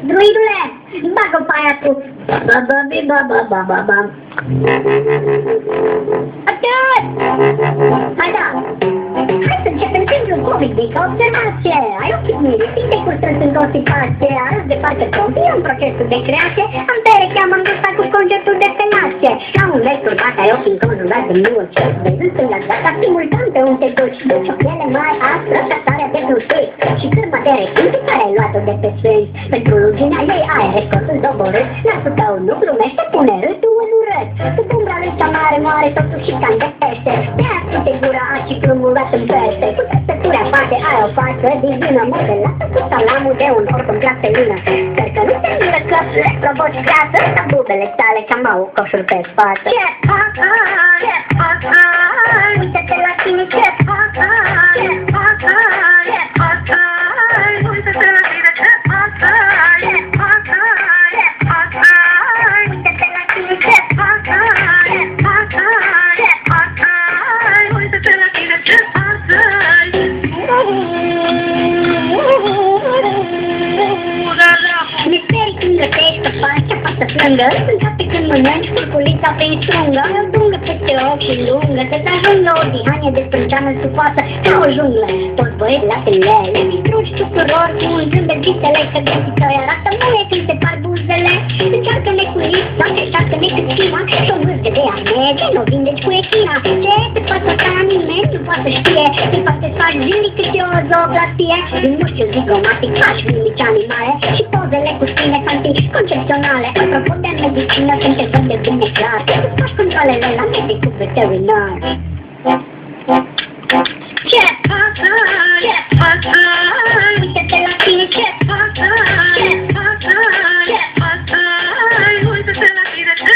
Druidule, bagă pe aia tu. Ba. Atât! Hai da! Hai să începem simplu comic, mică observație. Ai ochii miri, simte cum strâns în constipație. Arăți de parcă copii în procesul de creație. Am te recheamă în gustat cu conceptul de fenație. La un vest turbat, ai ochii înconjurați de mulți. Văzând în la simultan pe un te duci. Deci o piele mai aspră, tratarea de fluxui. Și cârma de rechin pe care ai luat-o de pe sfânt. Pentru lungimea ei ai resortul doborât. Nasul tău nu glumește, pune râtul în urât. Sub umbra lui cea mare moare totuși și cam de pește. De-aia ținte gura și plumurat în peste. Cu tăstături aparte ai o față divină. Modelată cu salamul de un orb în plastelină. Sper că nu te miră că le provoci creasă. Ca bubele tale ca mau coșul pe față. Ce uite-te la tine, ce uite-te la tine, ce lângă, sunt happy când mănânci curculița prin strungă. Eu dungă peste ochi și lungă, să-ți ajungă o dihanie de sprânceană sufoasă ca o junglă. Toți băieți la tele, le mistruși tuturor cu un zâmbet vitele, că găsiți îi arată muie când se par buzele. Încearcă-ne cu lipsa, încearcă-ne cât schima, și-o vârste de armede, nu vindeci cu echina. Ce te poate să ai nimeni, nu poate știe, te poate să faci zilnic cât e o zooplastie. Din mușchiul zigomatic faci mimici animale și pozele cu spine anticoncepționale. Apropo de medicină, când te vede bine clar, îți faci controlele la medicul veterinar. Ce uite-te la tine, ce uite-te la tine, ce